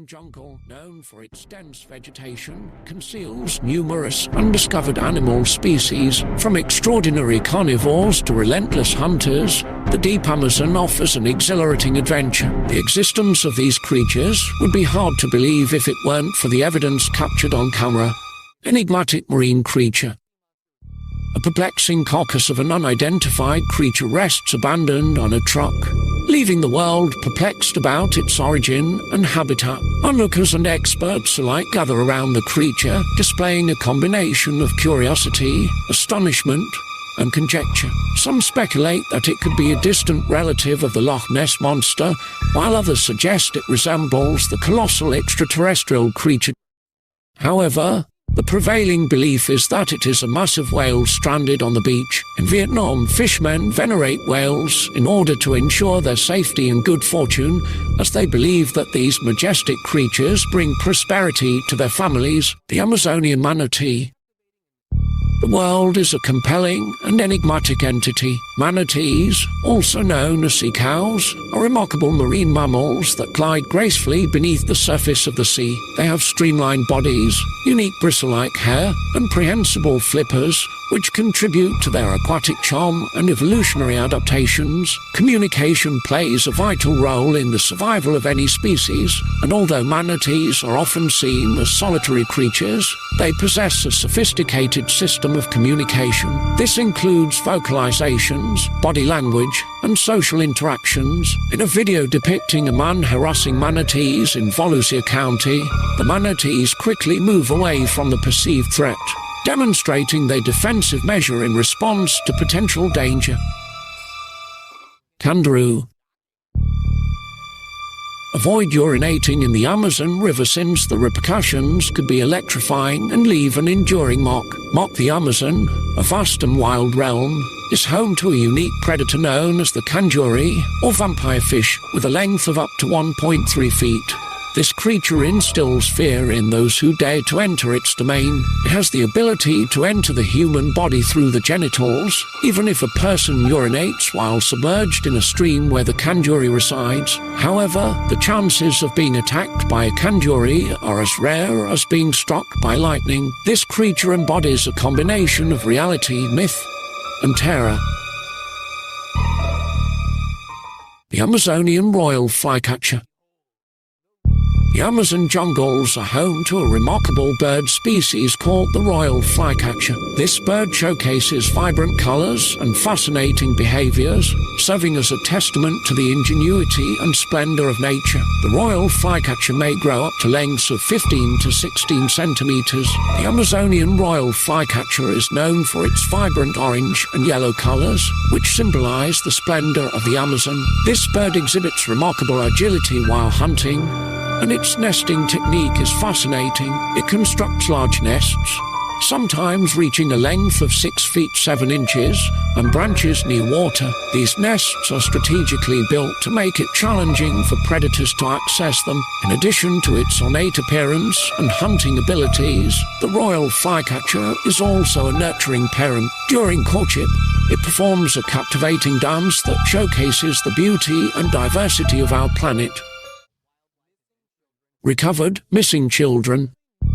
Jungle, known for its dense vegetation, conceals numerous undiscovered animal species. From extraordinary carnivores to relentless hunters, the deep Amazon offers an exhilarating adventure. The existence of these creatures would be hard to believe if it weren't for the evidence captured on camera. Enigmatic marine creature. A perplexing carcass of an unidentified creature rests abandoned on a truck, leaving the world perplexed about its origin and habitat. Onlookers and experts alike gather around the creature, displaying a combination of curiosity, astonishment, and conjecture. Some speculate that it could be a distant relative of the Loch Ness Monster, while others suggest it resembles the colossal extraterrestrial creature. However, the prevailing belief is that it is a massive whale stranded on the beach. In Vietnam, fishermen venerate whales in order to ensure their safety and good fortune, as they believe that these majestic creatures bring prosperity to their families. The Amazonian manatee. The world is a compelling and enigmatic entity. Manatees, also known as sea cows, are remarkable marine mammals that glide gracefully beneath the surface of the sea. They have streamlined bodies, unique bristle-like hair, and prehensile flippers, which contribute to their aquatic charm and evolutionary adaptations. Communication plays a vital role in the survival of any species, and although manatees are often seen as solitary creatures, they possess a sophisticated system of communication. This includes vocalizations, body language, and social interactions. In a video depicting a man harassing manatees in Volusia County, the manatees quickly move away from the perceived threat, demonstrating their defensive measure in response to potential danger. Kangaroo. Avoid urinating in the Amazon River since the repercussions could be electrifying and leave an enduring mark. The Amazon, a vast and wild realm, is home to a unique predator known as the kangaroo, or vampire fish, with a length of up to 1.3 feet. This creature instills fear in those who dare to enter its domain. It has the ability to enter the human body through the genitals, even if a person urinates while submerged in a stream where the kangaroo resides. However, the chances of being attacked by a kangaroo are as rare as being struck by lightning. This creature embodies a combination of reality, myth, and terror. The Amazonian royal flycatcher. The Amazon jungles are home to a remarkable bird species called the royal flycatcher. This bird showcases vibrant colors and fascinating behaviors, serving as a testament to the ingenuity and splendor of nature. The royal flycatcher may grow up to lengths of 15 to 16 centimeters. The Amazonian royal flycatcher is known for its vibrant orange and yellow colors, which symbolize the splendor of the Amazon. This bird exhibits remarkable agility while hunting, and its nesting technique is fascinating. It constructs large nests, sometimes reaching a length of 6 feet 7 inches, and branches near water. These nests are strategically built to make it challenging for predators to access them. In addition to its ornate appearance and hunting abilities, the royal flycatcher is also a nurturing parent. During courtship, it performs a captivating dance that showcases the beauty and diversity of our planet. Recovered missing children.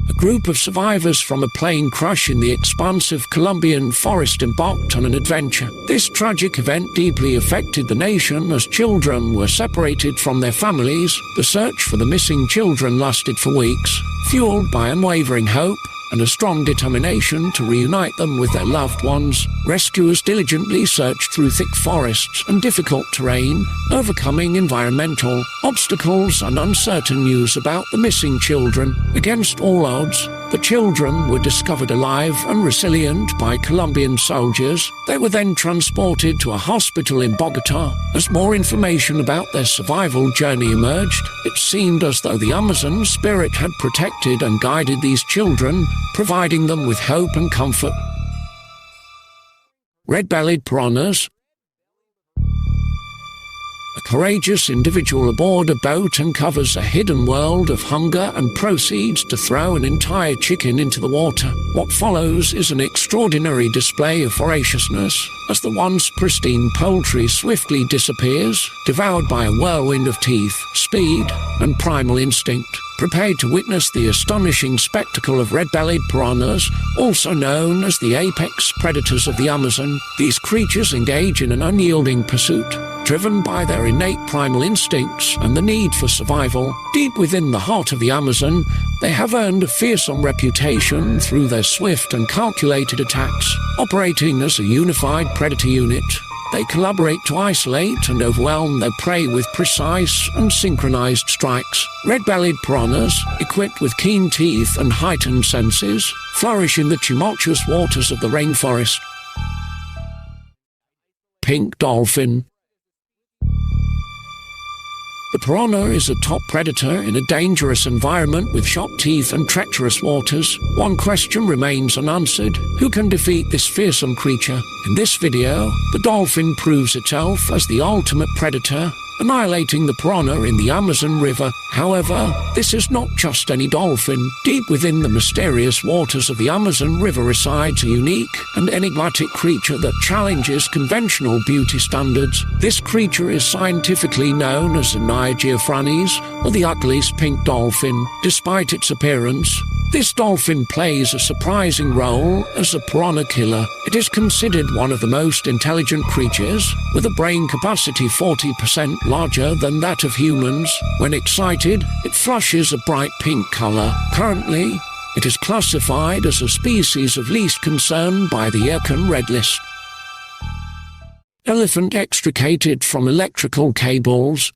A group of survivors from a plane crash in the expansive Colombian forest embarked on an adventure. This tragic event deeply affected the nation as children were separated from their families. The search for the missing children lasted for weeks, fueled by unwavering hope and a strong determination to reunite them with their loved ones. Rescuers diligently searched through thick forests and difficult terrain, overcoming environmental obstacles and uncertain news about the missing children. Against all odds, the children were discovered alive and resilient by Colombian soldiers. They were then transported to a hospital in Bogotá. As more information about their survival journey emerged, it seemed as though the Amazon spirit had protected and guided these children, providing them with hope and comfort. Red-bellied piranhas. A courageous individual aboard a boat uncovers a hidden world of hunger and proceeds to throw an entire chicken into the water. What follows is an extraordinary display of voraciousness as the once pristine poultry swiftly disappears, devoured by a whirlwind of teeth, speed, and primal instinct. Prepared to witness the astonishing spectacle of red-bellied piranhas, also known as the apex predators of the Amazon, these creatures engage in an unyielding pursuit. Driven by their innate primal instincts and the need for survival, deep within the heart of the Amazon, they have earned a fearsome reputation through their swift and calculated attacks. Operating as a unified predator unit, they collaborate to isolate and overwhelm their prey with precise and synchronized strikes. Red-bellied piranhas, equipped with keen teeth and heightened senses, flourish in the tumultuous waters of the rainforest. Pink dolphin. The piranha is a top predator in a dangerous environment with sharp teeth and treacherous waters. One question remains unanswered: who can defeat this fearsome creature? In this video, the dolphin proves itself as the ultimate predator, annihilating the piranha in the Amazon River. However, this is not just any dolphin. Deep within the mysterious waters of the Amazon River resides a unique and enigmatic creature that challenges conventional beauty standards. This creature is scientifically known as Anaia geoffranis, or the ugliest pink dolphin. Despite its appearance, this dolphin plays a surprising role as a piranha killer. It is considered one of the most intelligent creatures, with a brain capacity 40% larger than that of humans. When excited, it flushes a bright pink color. Currently, it is classified as a species of least concern by the IUCN Red List. Elephant extricated from electrical cables.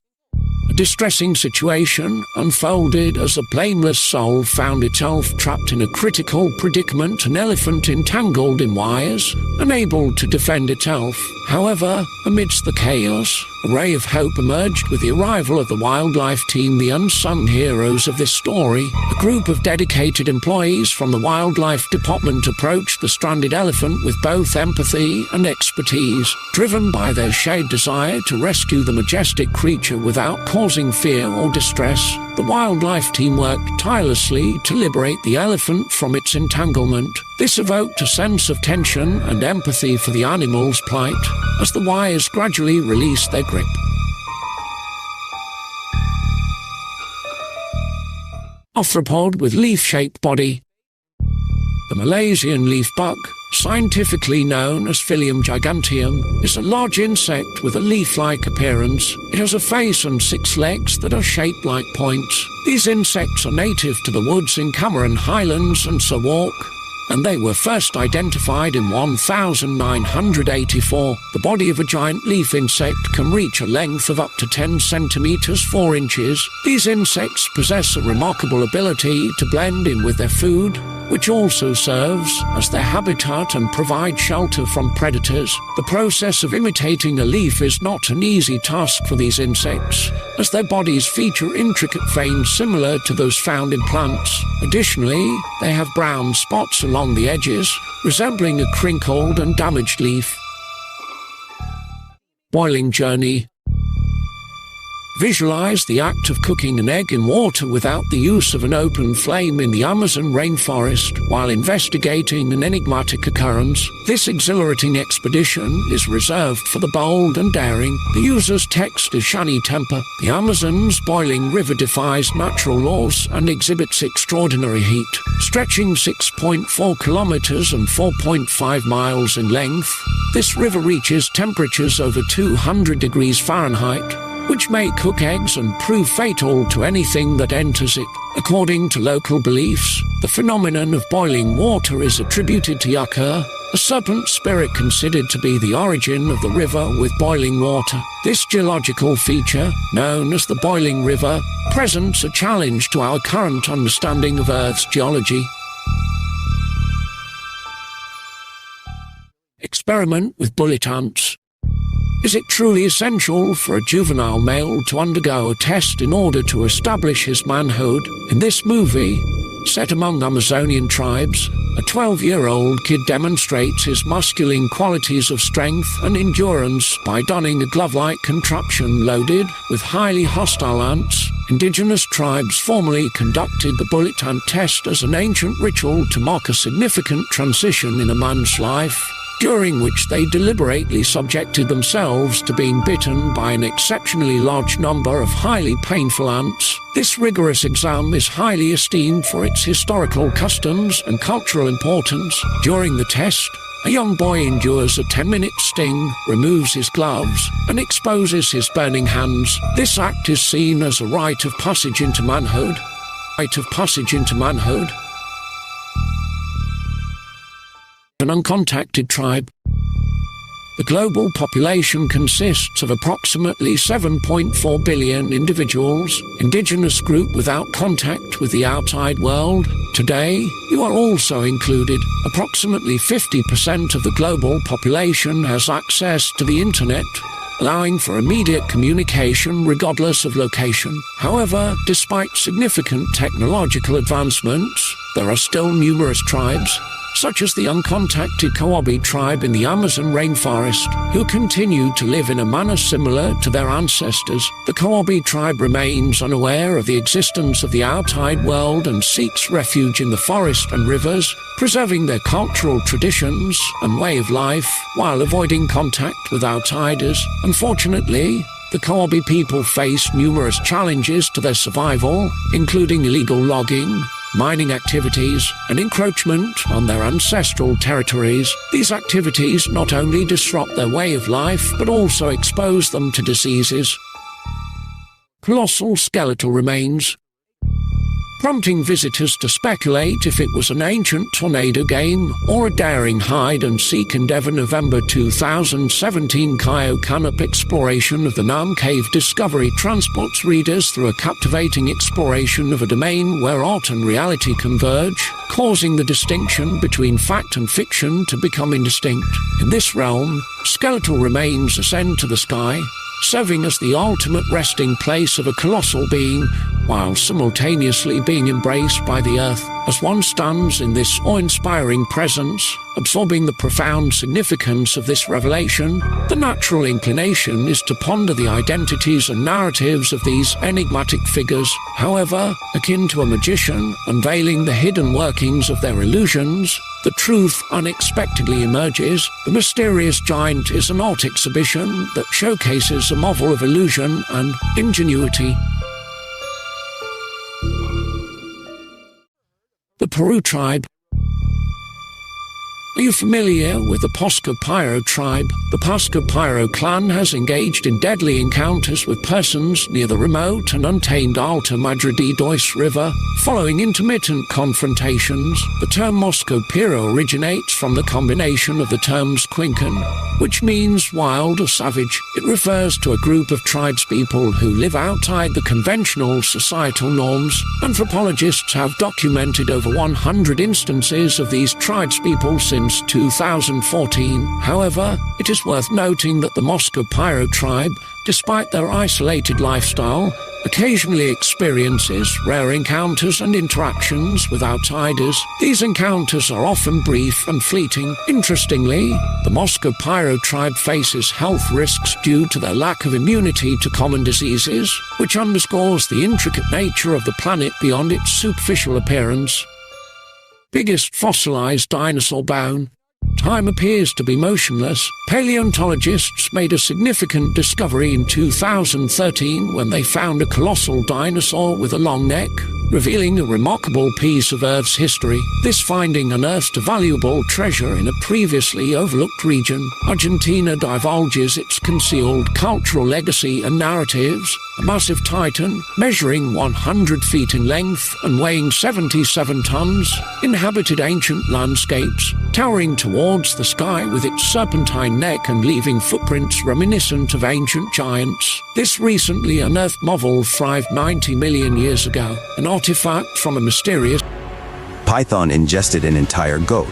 A distressing situation unfolded as a blameless soul found itself trapped in a critical predicament, an elephant entangled in wires, unable to defend itself. However, amidst the chaos, a ray of hope emerged with the arrival of the wildlife team, the unsung heroes of this story. A group of dedicated employees from the wildlife department approached the stranded elephant with both empathy and expertise. Driven by their shared desire to rescue the majestic creature without causing fear or distress, the wildlife team worked tirelessly to liberate the elephant from its entanglement. This evoked a sense of tension and empathy for the animal's plight as the wires gradually released their grip. Arthropod with leaf-shaped body. The Malaysian leaf bug, scientifically known as Phyllium giganteum, is a large insect with a leaf-like appearance. It has a face and 6 legs that are shaped like points. These insects are native to the woods in Cameron Highlands and Sarawak, and they were first identified in 1984. The body of a giant leaf insect can reach a length of up to 10 centimeters 4 inches. These insects possess a remarkable ability to blend in with their food, which also serves as their habitat and provide shelter from predators. The process of imitating a leaf is not an easy task for these insects, as their bodies feature intricate veins similar to those found in plants. Additionally, they have brown spots along the edges, resembling a crinkled and damaged leaf. Boiling journey. Visualize the act of cooking an egg in water without the use of an open flame in the Amazon rainforest while investigating an enigmatic occurrence. This exhilarating expedition is reserved for the bold and daring. The user's text is Shani Temper. The Amazon's boiling river defies natural laws and exhibits extraordinary heat. Stretching 6.4 kilometers and 4.5 miles in length, this river reaches temperatures over 200 degrees Fahrenheit, which may cook eggs and prove fatal to anything that enters it. According to local beliefs, the phenomenon of boiling water is attributed to Yaka, a serpent spirit considered to be the origin of the river with boiling water. This geological feature, known as the boiling river, presents a challenge to our current understanding of Earth's geology. Experiment with bullet ants. Is it truly essential for a juvenile male to undergo a test in order to establish his manhood? In this movie, set among Amazonian tribes, a 12-year-old kid demonstrates his masculine qualities of strength and endurance by donning a glove-like contraption loaded with highly hostile ants. Indigenous tribes formerly conducted the bullet ant test as an ancient ritual to mark a significant transition in a man's life, during which they deliberately subjected themselves to being bitten by an exceptionally large number of highly painful ants. This rigorous exam is highly esteemed for its historical customs and cultural importance. During the test, a young boy endures a 10-minute sting, removes his gloves, and exposes his burning hands. This act is seen as a rite of passage into manhood. An uncontacted tribe. The global population consists of approximately 7.4 billion individuals, indigenous group without contact with the outside world. Today, you are also included. Approximately 50% of the global population has access to the internet, allowing for immediate communication regardless of location. However, despite significant technological advancements, there are still numerous tribes, such as the uncontacted Kawabi tribe in the Amazon rainforest, who continue to live in a manner similar to their ancestors. The Kawabi tribe remains unaware of the existence of the outside world and seeks refuge in the forest and rivers, preserving their cultural traditions and way of life while avoiding contact with outsiders. Unfortunately, the Kawabi people face numerous challenges to their survival, including illegal logging, mining activities, and encroachment on their ancestral territories. These activities not only disrupt their way of life, but also expose them to diseases. Colossal skeletal remains, prompting visitors to speculate if it was an ancient tornado game or a daring hide-and-seek endeavor. November 2017 Kayo Kanup exploration of the Nam Cave discovery transports readers through a captivating exploration of a domain where art and reality converge, causing the distinction between fact and fiction to become indistinct. In this realm, skeletal remains ascend to the sky, serving as the ultimate resting place of a colossal being, while simultaneously being embraced by the earth. As one stands in this awe-inspiring presence, absorbing the profound significance of this revelation, the natural inclination is to ponder the identities and narratives of these enigmatic figures. However, akin to a magician unveiling the hidden workings of their illusions, the truth unexpectedly emerges. The Mysterious Giant is an art exhibition that showcases a marvel of illusion and ingenuity. The Peru tribe. Are you familiar with the Pasco Pyro tribe? The Pasco Pyro clan has engaged in deadly encounters with persons near the remote and untamed Alta Madre de Dios River. Following intermittent confrontations, the term Mosco Pyro originates from the combination of the terms Quincan, which means wild or savage. It refers to a group of tribespeople who live outside the conventional societal norms. Anthropologists have documented over 100 instances of these tribespeople since 2014. However, it is worth noting that the Mosco Pyro tribe, despite their isolated lifestyle, occasionally experiences rare encounters and interactions with outsiders. These encounters are often brief and fleeting. Interestingly, the Mosco Pyro tribe faces health risks due to their lack of immunity to common diseases, which underscores the intricate nature of the planet beyond its superficial appearance. Biggest fossilized dinosaur bone. Time appears to be motionless. Paleontologists made a significant discovery in 2013 when they found a colossal dinosaur with a long neck, revealing a remarkable piece of Earth's history. This finding unearthed a valuable treasure in a previously overlooked region. Argentina divulges its concealed cultural legacy and narratives. A massive titan, measuring 100 feet in length and weighing 77 tons, inhabited ancient landscapes, towering towards the sky with its serpentine neck and leaving footprints reminiscent of ancient giants. This recently unearthed marvel thrived 90 million years ago, an artifact from a mysterious python ingested an entire goat.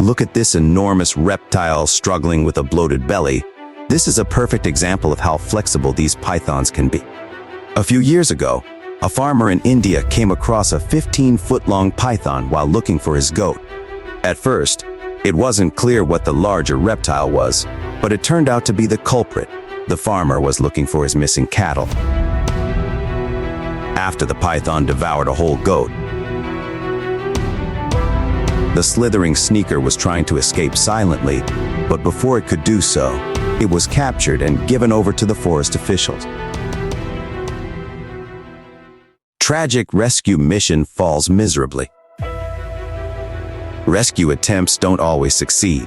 Look at this enormous reptile struggling with a bloated belly. This is a perfect example of how flexible these pythons can be. A few years ago, A farmer in India came across a 15-foot-long python while looking for his goat. At first, it wasn't clear what the larger reptile was, but it turned out to be the culprit. The farmer was looking for his missing cattle. After the python devoured a whole goat, the slithering sneaker was trying to escape silently, but before it could do so, it was captured and given over to the forest officials. Tragic rescue mission falls miserably. Rescue attempts don't always succeed.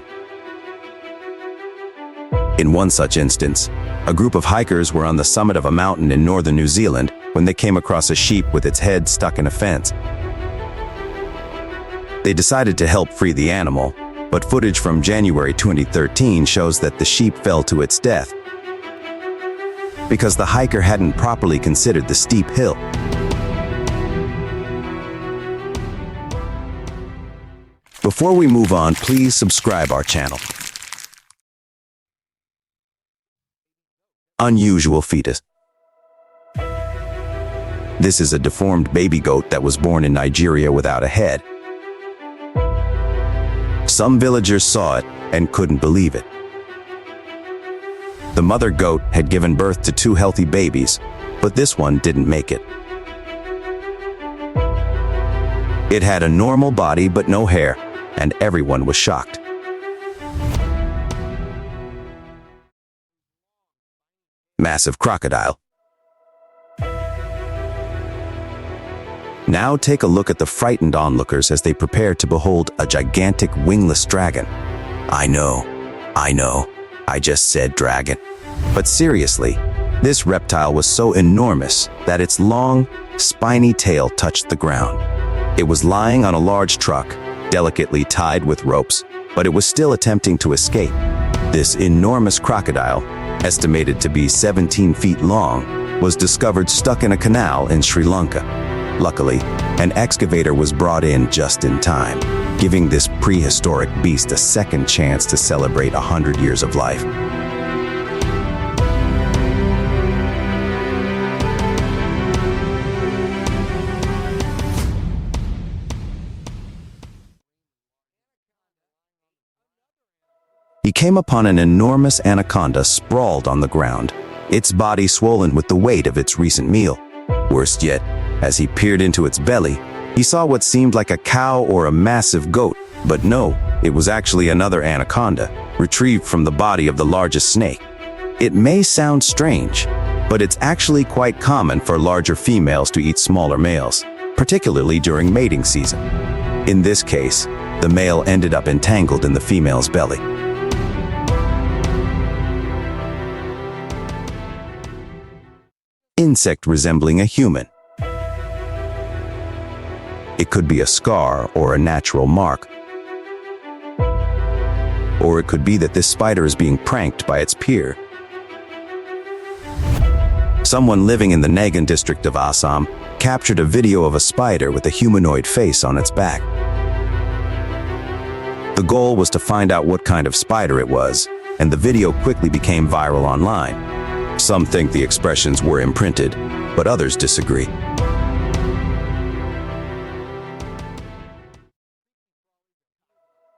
In one such instance, a group of hikers were on the summit of a mountain in northern New Zealand when they came across a sheep with its head stuck in a fence. They decided to help free the animal, but footage from January 2013 shows that the sheep fell to its death because the hiker hadn't properly considered the steep hill. Before we move on, please subscribe our channel. Unusual fetus. This is a deformed baby goat that was born in Nigeria without a head. Some villagers saw it and couldn't believe it. The mother goat had given birth to 2 healthy babies, but this one didn't make it. It had a normal body but no hair, and everyone was shocked. Massive crocodile. Now take a look at the frightened onlookers as they prepare to behold a gigantic wingless dragon. I know, I just said dragon. But seriously, this reptile was so enormous that its long, spiny tail touched the ground. It was lying on a large truck, delicately tied with ropes, but it was still attempting to escape. This enormous crocodile, estimated to be 17 feet long, was discovered stuck in a canal in Sri Lanka. Luckily, an excavator was brought in just in time, giving this prehistoric beast a second chance to celebrate 100 years of life. He came upon an enormous anaconda sprawled on the ground, its body swollen with the weight of its recent meal. Worst yet, as he peered into its belly, he saw what seemed like a cow or a massive goat, but no, it was actually another anaconda, retrieved from the body of the largest snake. It may sound strange, but it's actually quite common for larger females to eat smaller males, particularly during mating season. In this case, the male ended up entangled in the female's belly. Insect resembling a human. It could be a scar or a natural mark. Or it could be that this spider is being pranked by its peer. Someone living in the Nagan district of Assam captured a video of a spider with a humanoid face on its back. The goal was to find out what kind of spider it was, and the video quickly became viral online. Some think the expressions were imprinted, but others disagree.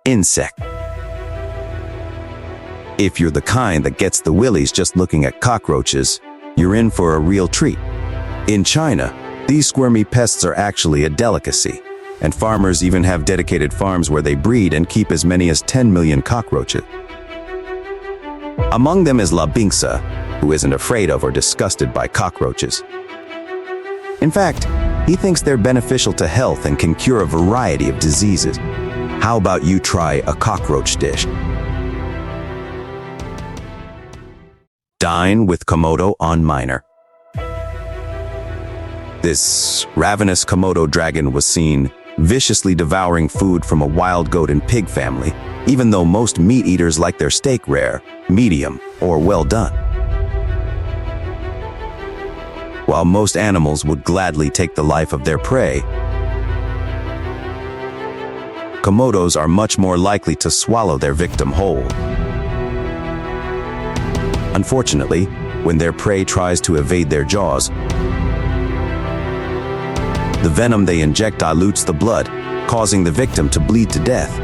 Insect. If you're the kind that gets the willies just looking at cockroaches, you're in for a real treat. In China, these squirmy pests are actually a delicacy, and farmers even have dedicated farms where they breed and keep as many as 10 million cockroaches. Among them is La Bingsa, who isn't afraid of or disgusted by cockroaches. In fact, he thinks they're beneficial to health and can cure a variety of diseases. How about you try a cockroach dish? Dine with Komodo on Minor. This ravenous Komodo dragon was seen viciously devouring food from a wild goat and pig family, even though most meat eaters like their steak rare, medium, or well done. While most animals would gladly take the life of their prey, Komodos are much more likely to swallow their victim whole. Unfortunately, when their prey tries to evade their jaws, The venom they inject dilutes the blood, causing the victim to bleed to death.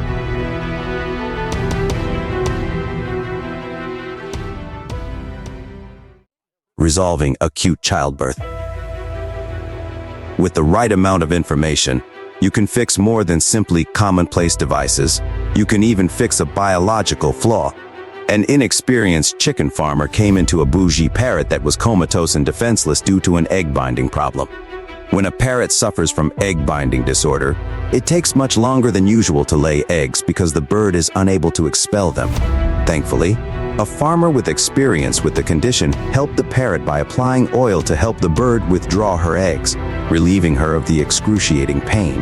Resolving acute childbirth. With the right amount of information, you can fix more than simply commonplace devices. You can even fix a biological flaw. An inexperienced chicken farmer came into a bougie parrot that was comatose and defenseless due to an egg-binding problem. When a parrot suffers from egg-binding disorder, it takes much longer than usual to lay eggs because the bird is unable to expel them. Thankfully, a farmer with experience with the condition helped the parrot by applying oil to help the bird withdraw her eggs, relieving her of the excruciating pain.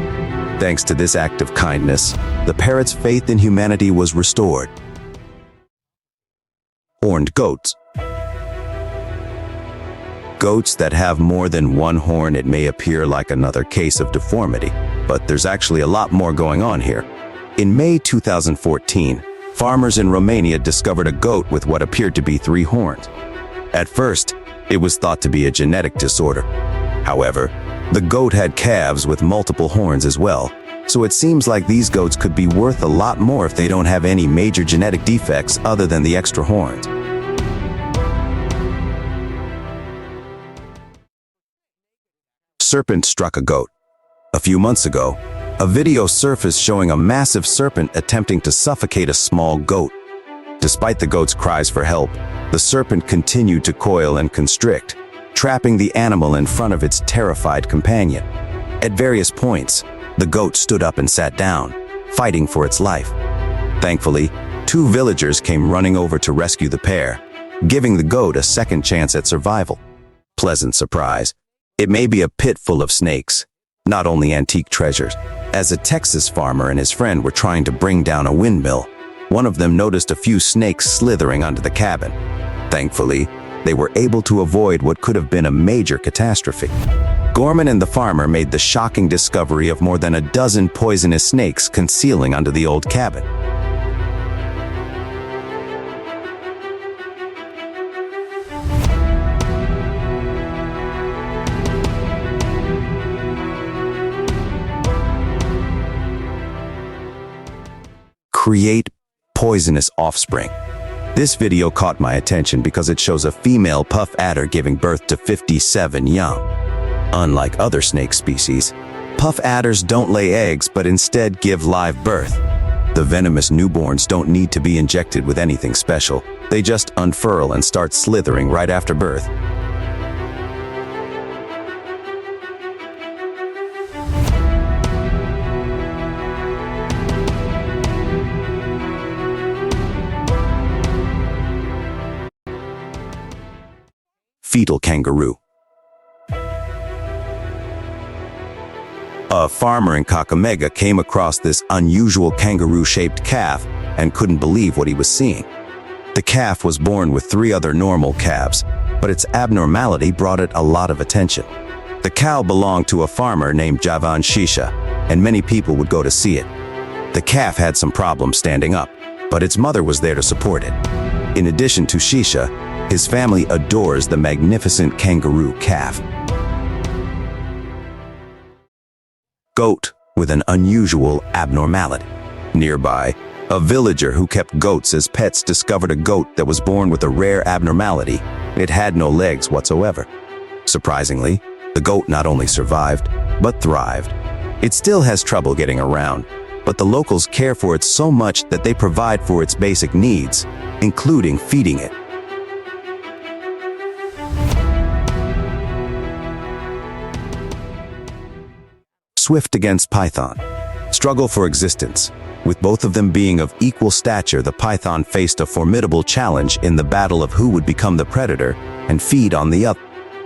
Thanks to this act of kindness, the parrot's faith in humanity was restored. Horned goats. Goats that have more than one horn. It may appear like another case of deformity, but there's actually a lot more going on here. In May 2014, farmers in Romania discovered a goat with what appeared to be 3 horns. At first, it was thought to be a genetic disorder. However, the goat had calves with multiple horns as well, so it seems like these goats could be worth a lot more if they don't have any major genetic defects other than the extra horns. Serpent struck a goat. A few months ago, a video surfaced showing a massive serpent attempting to suffocate a small goat. Despite the goat's cries for help, the serpent continued to coil and constrict, trapping the animal in front of its terrified companion. At various points, the goat stood up and sat down, fighting for its life. Thankfully, 2 villagers came running over to rescue the pair, giving the goat a second chance at survival. Pleasant surprise. It may be a pit full of snakes, not only antique treasures. As a Texas farmer and his friend were trying to bring down a windmill, one of them noticed a few snakes slithering onto the cabin. Thankfully, they were able to avoid what could have been a major catastrophe. Gorman and the farmer made the shocking discovery of more than a dozen poisonous snakes concealing under the old cabin. Create poisonous offspring. This video caught my attention because it shows a female puff adder giving birth to 57 young. Unlike other snake species, puff adders don't lay eggs but instead give live birth. The venomous newborns don't need to be injected with anything special. They just unfurl and start slithering right after birth. Fetal kangaroo. A farmer in Kakamega came across this unusual kangaroo-shaped calf and couldn't believe what he was seeing. The calf was born with 3 other normal calves, but its abnormality brought it a lot of attention. The cow belonged to a farmer named Javan Shisha, and many people would go to see it. The calf had some problems standing up, but its mother was there to support it. In addition to Shisha, his family adores the magnificent kangaroo calf. Goat with an unusual abnormality. Nearby, a villager who kept goats as pets discovered a goat that was born with a rare abnormality. It had no legs whatsoever. Surprisingly, the goat not only survived, but thrived. It still has trouble getting around, but the locals care for it so much that they provide for its basic needs, including feeding it. Swift against python. Struggle for existence. With both of them being of equal stature, the python faced a formidable challenge in the battle of who would become the predator and feed on the other.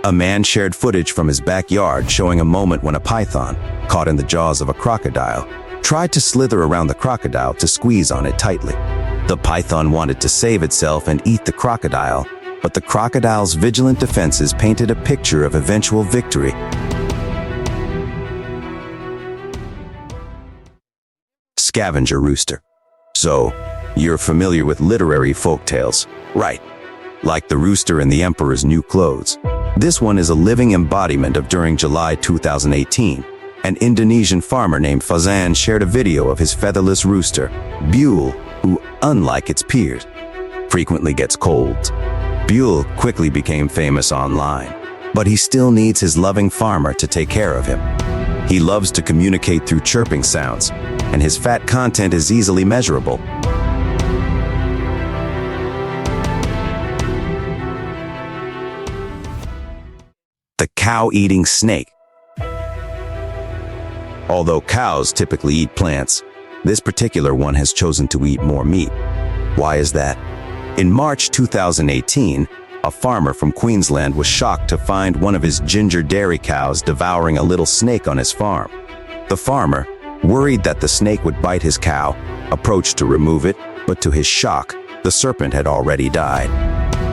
A man shared footage from his backyard showing a moment when a python, caught in the jaws of a crocodile, tried to slither around the crocodile to squeeze on it tightly. The python wanted to save itself and eat the crocodile, but the crocodile's vigilant defenses painted a picture of eventual victory. Scavenger rooster. So, you're familiar with literary folktales, right? Like the rooster in the Emperor's New Clothes. This one is a living embodiment of during July 2018, An Indonesian farmer named Fazan shared a video of his featherless rooster, Buell, who, unlike its peers, frequently gets colds. Buell quickly became famous online, but he still needs his loving farmer to take care of him. He loves to communicate through chirping sounds, and his fat content is easily measurable. The cow-eating snake. Although cows typically eat plants, this particular one has chosen to eat more meat. Why is that? In March 2018, a farmer from Queensland was shocked to find one of his ginger dairy cows devouring a little snake on his farm. The farmer, worried that the snake would bite his cow, approached to remove it, but to his shock, the serpent had already died.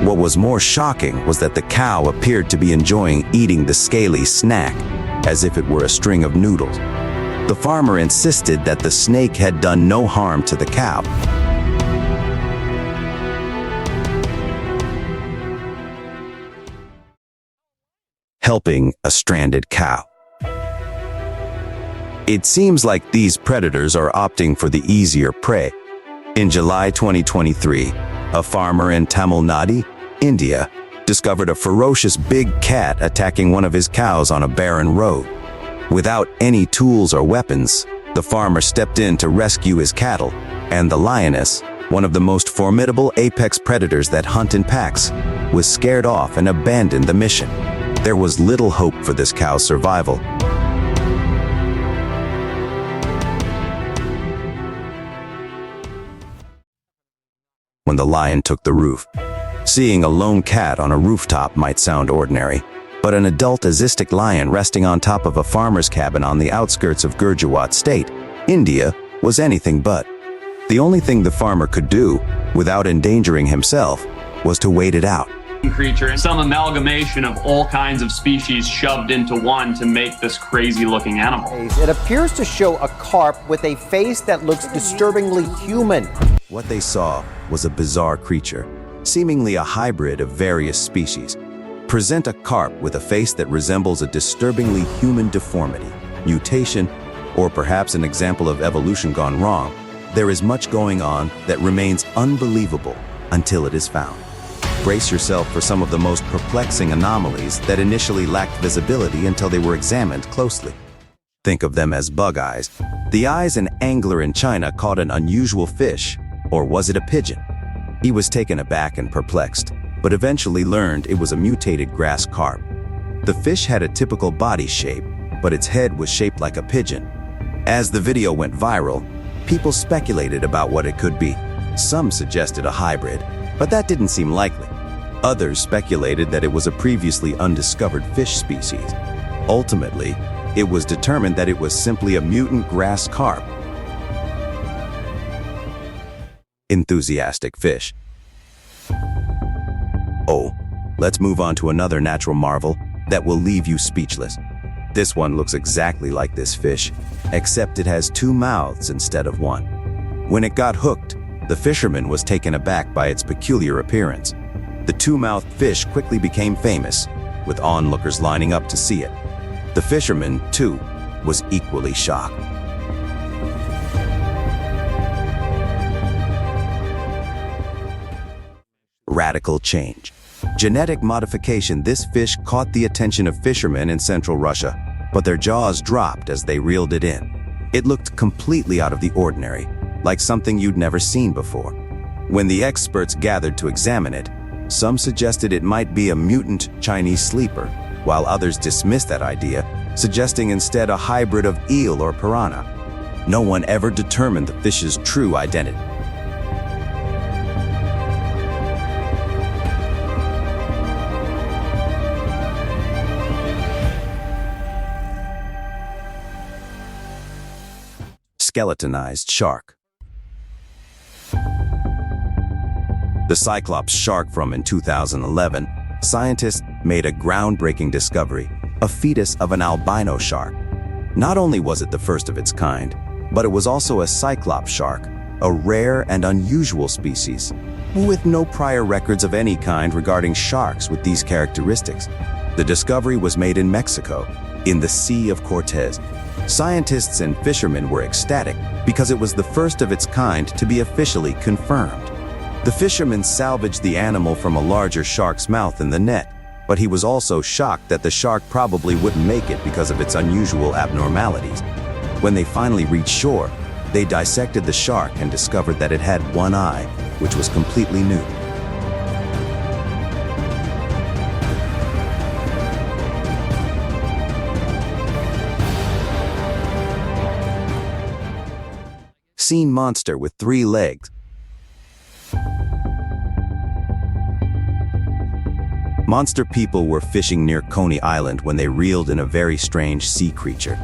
What was more shocking was that the cow appeared to be enjoying eating the scaly snack, as if it were a string of noodles. The farmer insisted that the snake had done no harm to the cow. Helping a stranded cow. It seems like these predators are opting for the easier prey. In July 2023, a farmer in Tamil Nadu, India, discovered a ferocious big cat attacking one of his cows on a barren road. Without any tools or weapons, the farmer stepped in to rescue his cattle, and the lioness, one of the most formidable apex predators that hunt in packs, was scared off and abandoned the mission. There was little hope for this cow's survival. When the lion took the roof. Seeing a lone cat on a rooftop might sound ordinary, but an adult azistic lion resting on top of a farmer's cabin on the outskirts of Gujarat state, India, was anything but. The only thing the farmer could do, without endangering himself, was to wait it out. Creature and some amalgamation of all kinds of species shoved into one to make this crazy looking animal. It appears to show a carp with a face that looks disturbingly human. What they saw was a bizarre creature, seemingly a hybrid of various species. Present a carp with a face that resembles a disturbingly human deformity, mutation, or perhaps an example of evolution gone wrong. There is much going on that remains unbelievable until it is found. Brace yourself for some of the most perplexing anomalies that initially lacked visibility until they were examined closely. Think of them as bug eyes. The eyes an angler in China caught an unusual fish, or was it a pigeon? He was taken aback and perplexed, but eventually learned it was a mutated grass carp. The fish had a typical body shape, but its head was shaped like a pigeon. As the video went viral, people speculated about what it could be. Some suggested a hybrid, but that didn't seem likely. Others speculated that it was a previously undiscovered fish species. Ultimately, it was determined that it was simply a mutant grass carp. Enthusiastic fish. Oh, let's move on to another natural marvel that will leave you speechless. This one looks exactly like this fish, except it has two mouths instead of one. When it got hooked, the fisherman was taken aback by its peculiar appearance. The two-mouthed fish quickly became famous, with onlookers lining up to see it. The fisherman, too, was equally shocked. Radical change. Genetic modification. This fish caught the attention of fishermen in central Russia, but their jaws dropped as they reeled it in. It looked completely out of the ordinary, like something you'd never seen before. When the experts gathered to examine it, some suggested it might be a mutant Chinese sleeper, while others dismissed that idea, suggesting instead a hybrid of eel or piranha. No one ever determined the fish's true identity. Skeletonized shark. The Cyclops shark from in 2011, scientists made a groundbreaking discovery, a fetus of an albino shark. Not only was it the first of its kind, but it was also a Cyclops shark, a rare and unusual species, with no prior records of any kind regarding sharks with these characteristics. The discovery was made in Mexico, in the Sea of Cortez. Scientists and fishermen were ecstatic because it was the first of its kind to be officially confirmed. The fisherman salvaged the animal from a larger shark's mouth in the net, but he was also shocked that the shark probably wouldn't make it because of its unusual abnormalities. When they finally reached shore, they dissected the shark and discovered that it had one eye, which was completely new. Seen monster with 3 legs. Monster people were fishing near Coney Island when they reeled in a very strange sea creature.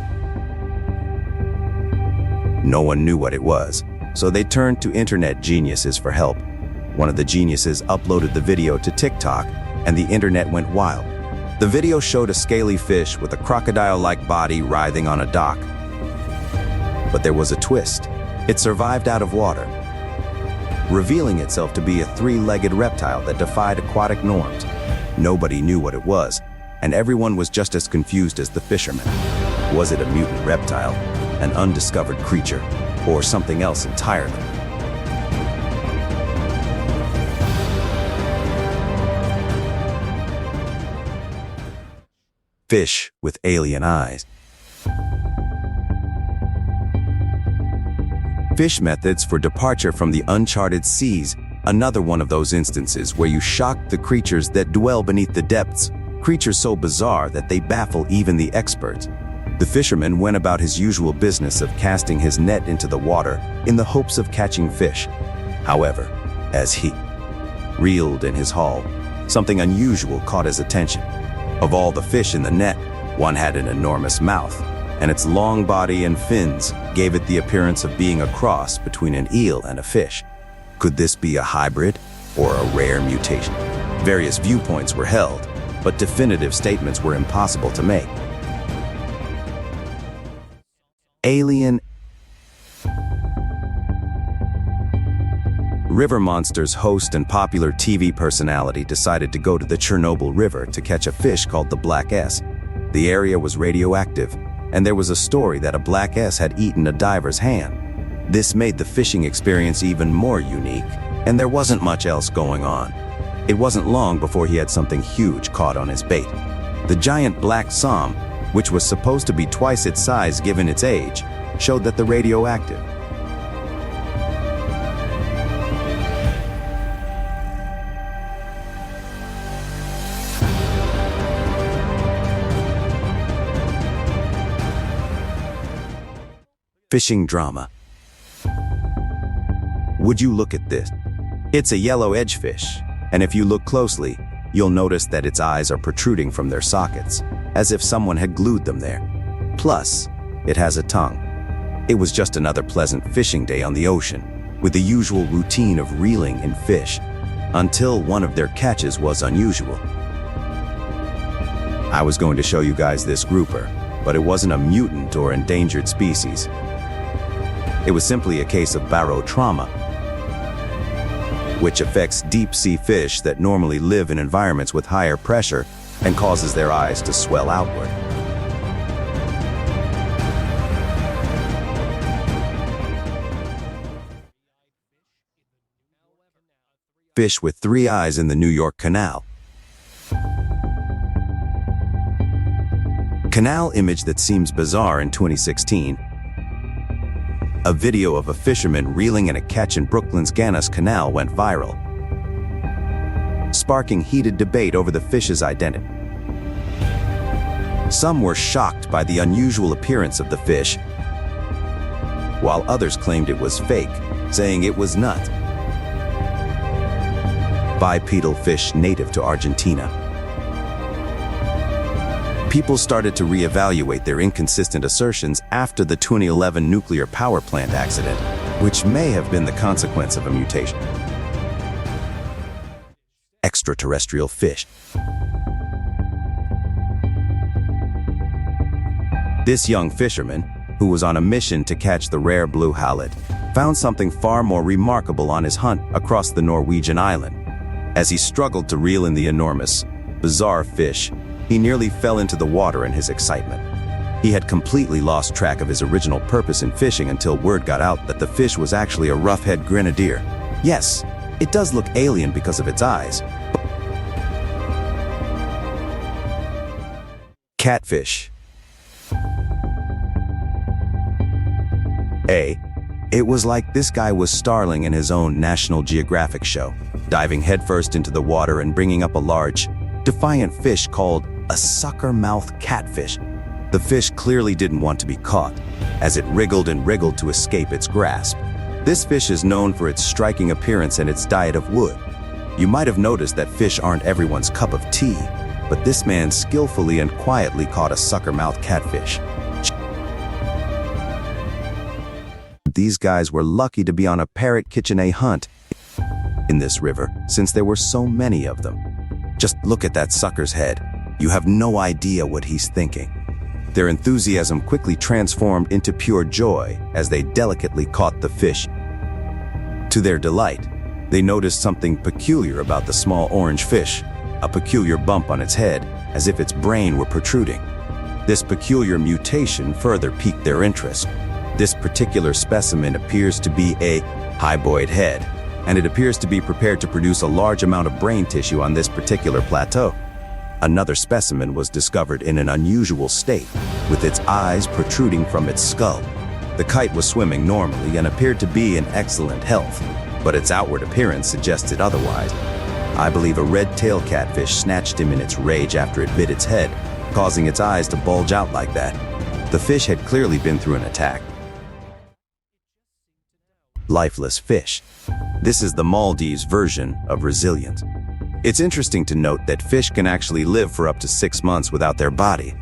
No one knew what it was, so they turned to internet geniuses for help. One of the geniuses uploaded the video to TikTok, and the internet went wild. The video showed a scaly fish with a crocodile-like body writhing on a dock. But there was a twist. It survived out of water, revealing itself to be a 3-legged reptile that defied aquatic norms. Nobody knew what it was, and everyone was just as confused as the fishermen. Was it a mutant reptile, an undiscovered creature, or something else entirely? Fish with alien eyes. Fish methods for departure from the uncharted seas, another one of those instances where you shock the creatures that dwell beneath the depths, creatures so bizarre that they baffle even the experts. The fisherman went about his usual business of casting his net into the water in the hopes of catching fish. However, as he reeled in his haul, something unusual caught his attention. Of all the fish in the net, one had an enormous mouth, and its long body and fins gave it the appearance of being a cross between an eel and a fish. Could this be a hybrid or a rare mutation? Various viewpoints were held, but definitive statements were impossible to make. Alien River Monsters host and popular TV personality decided to go to the Chernobyl River to catch a fish called the Black S. The area was radioactive, and there was a story that a Black S had eaten a diver's hand. This made the fishing experience even more unique, and there wasn't much else going on. It wasn't long before he had something huge caught on his bait. The giant black som, which was supposed to be twice its size given its age, showed that the radioactive. Fishing drama. Would you look at this? It's a yellow edgefish, and if you look closely, you'll notice that its eyes are protruding from their sockets, as if someone had glued them there. Plus, it has a tongue. It was just another pleasant fishing day on the ocean, with the usual routine of reeling in fish, until one of their catches was unusual. I was going to show you guys this grouper, but it wasn't a mutant or endangered species. It was simply a case of barotrauma, which affects deep-sea fish that normally live in environments with higher pressure and causes their eyes to swell outward. Fish with 3 eyes in the New York Canal. Canal image that seems bizarre in 2016. A video of a fisherman reeling in a catch in Brooklyn's Gannis Canal went viral, sparking heated debate over the fish's identity. Some were shocked by the unusual appearance of the fish, while others claimed it was fake, saying it was not. Bipedal fish native to Argentina. People started to reevaluate their inconsistent assertions after the 2011 nuclear power plant accident, which may have been the consequence of a mutation. Extraterrestrial fish. This young fisherman, who was on a mission to catch the rare blue halibut, found something far more remarkable on his hunt across the Norwegian island. As he struggled to reel in the enormous, bizarre fish, he nearly fell into the water in his excitement. He had completely lost track of his original purpose in fishing until word got out that the fish was actually a rough-head grenadier. Yes, it does look alien because of its eyes. Catfish. It was like this guy was starring in his own National Geographic show, diving headfirst into the water and bringing up a large, defiant fish called a sucker-mouth catfish. The fish clearly didn't want to be caught, as it wriggled and wriggled to escape its grasp. This fish is known for its striking appearance and its diet of wood. You might have noticed that fish aren't everyone's cup of tea, but this man skillfully and quietly caught a sucker-mouth catfish. These guys were lucky to be on a parrot kitchenet hunt in this river, since there were so many of them. Just look at that sucker's head. You have no idea what he's thinking. Their enthusiasm quickly transformed into pure joy as they delicately caught the fish. To their delight, they noticed something peculiar about the small orange fish, a peculiar bump on its head, as if its brain were protruding. This peculiar mutation further piqued their interest. This particular specimen appears to be a hyboid head, and it appears to be prepared to produce a large amount of brain tissue on this particular plateau. Another specimen was discovered in an unusual state, with its eyes protruding from its skull. The kite was swimming normally and appeared to be in excellent health, but its outward appearance suggested otherwise. I believe a red-tailed catfish snatched him in its rage after it bit its head, causing its eyes to bulge out like that. The fish had clearly been through an attack. Lifeless fish. This is the Maldives version of resilience. It's interesting to note that fish can actually live for up to 6 months without their body.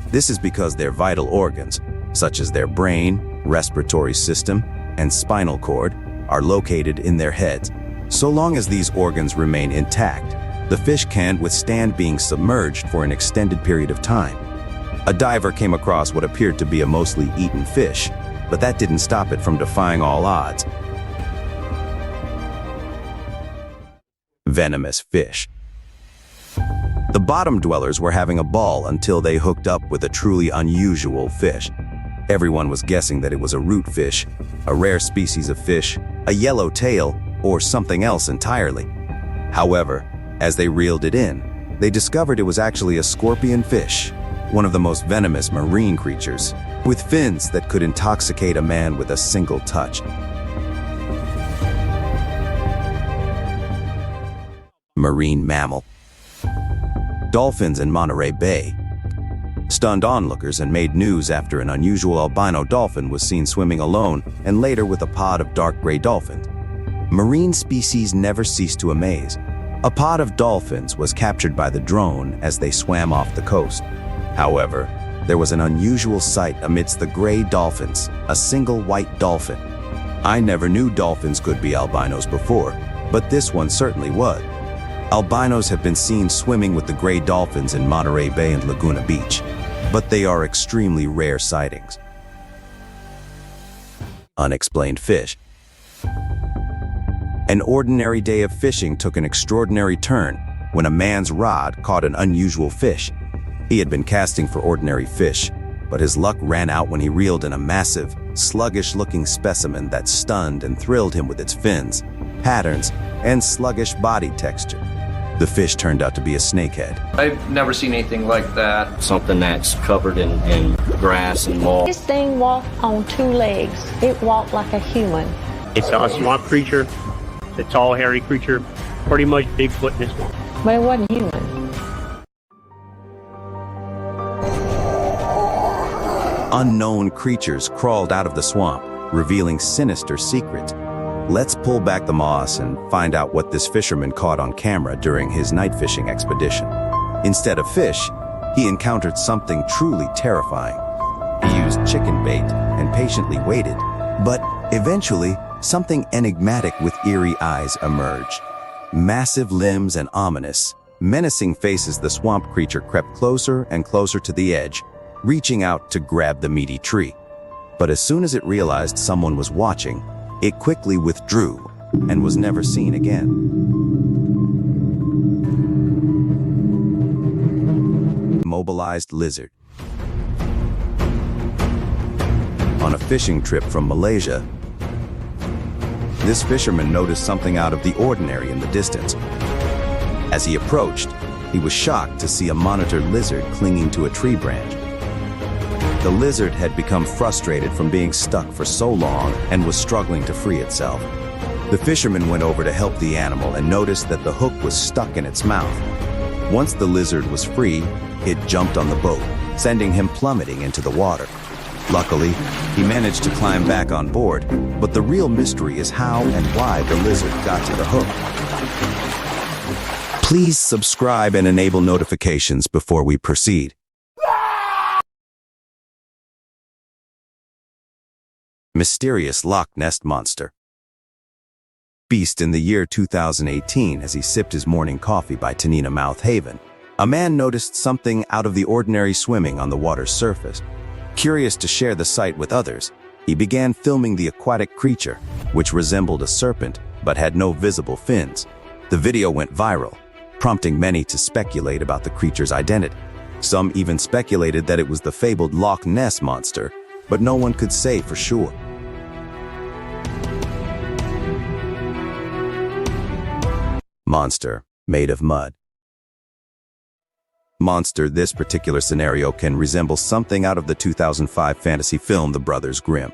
This is because their vital organs, such as their brain, respiratory system, and spinal cord, are located in their heads. So long as these organs remain intact, the fish can withstand being submerged for an extended period of time. A diver came across what appeared to be a mostly eaten fish, but that didn't stop it from defying all odds. Venomous fish. The bottom dwellers were having a ball until they hooked up with a truly unusual fish. Everyone was guessing that it was a root fish, a rare species of fish, a yellow tail, or something else entirely. However, as they reeled it in, they discovered it was actually a scorpion fish, one of the most venomous marine creatures, with fins that could intoxicate a man with a single touch. Marine mammal. Dolphins in Monterey Bay stunned onlookers and made news after an unusual albino dolphin was seen swimming alone and later with a pod of dark gray dolphins. Marine species never cease to amaze. A pod of dolphins was captured by the drone as they swam off the coast. However, there was an unusual sight amidst the gray dolphins, a single white dolphin. I never knew dolphins could be albinos before, but this one certainly was. Albinos have been seen swimming with the gray dolphins in Monterey Bay and Laguna Beach, but they are extremely rare sightings. Unexplained fish. An ordinary day of fishing took an extraordinary turn when a man's rod caught an unusual fish. He had been casting for ordinary fish, but his luck ran out when he reeled in a massive, sluggish-looking specimen that stunned and thrilled him with its fins, patterns, and sluggish body texture. The fish turned out to be a snakehead. I've never seen anything like that. Something that's covered in grass and moss. This thing walked on 2 legs. It walked like a human. It's a swamp creature. It's a tall, hairy creature. Pretty much Bigfoot in this one. But it wasn't human. Unknown creatures crawled out of the swamp, revealing sinister secrets. Let's pull back the moss and find out what this fisherman caught on camera during his night fishing expedition. Instead of fish, he encountered something truly terrifying. He used chicken bait and patiently waited, but eventually, something enigmatic with eerie eyes emerged. Massive limbs and ominous, menacing faces, the swamp creature crept closer and closer to the edge, reaching out to grab the meaty tree. But as soon as it realized someone was watching, it quickly withdrew and was never seen again. Mobilized lizard. on a fishing trip from Malaysia. This fisherman noticed something out of the ordinary in the distance. As he approached, he was shocked to see a monitor lizard clinging to a tree branch. The lizard had become frustrated from being stuck for so long and was struggling to free itself. The fisherman went over to help the animal and noticed that the hook was stuck in its mouth. Once the lizard was free, it jumped on the boat, sending him plummeting into the water. Luckily, he managed to climb back on board, but the real mystery is how and why the lizard got to the hook. Please subscribe and enable notifications before we proceed. Mysterious Loch Ness Monster. Beast. In the year 2018, as he sipped his morning coffee by Tanina Mouth Haven, a man noticed something out of the ordinary swimming on the water's surface. Curious to share the sight with others, he began filming the aquatic creature, which resembled a serpent but had no visible fins. The video went viral, prompting many to speculate about the creature's identity. Some even speculated that it was the fabled Loch Ness Monster, but no one could say for sure. Monster made of mud. Monster. This particular scenario can resemble something out of the 2005 fantasy film The Brothers Grimm.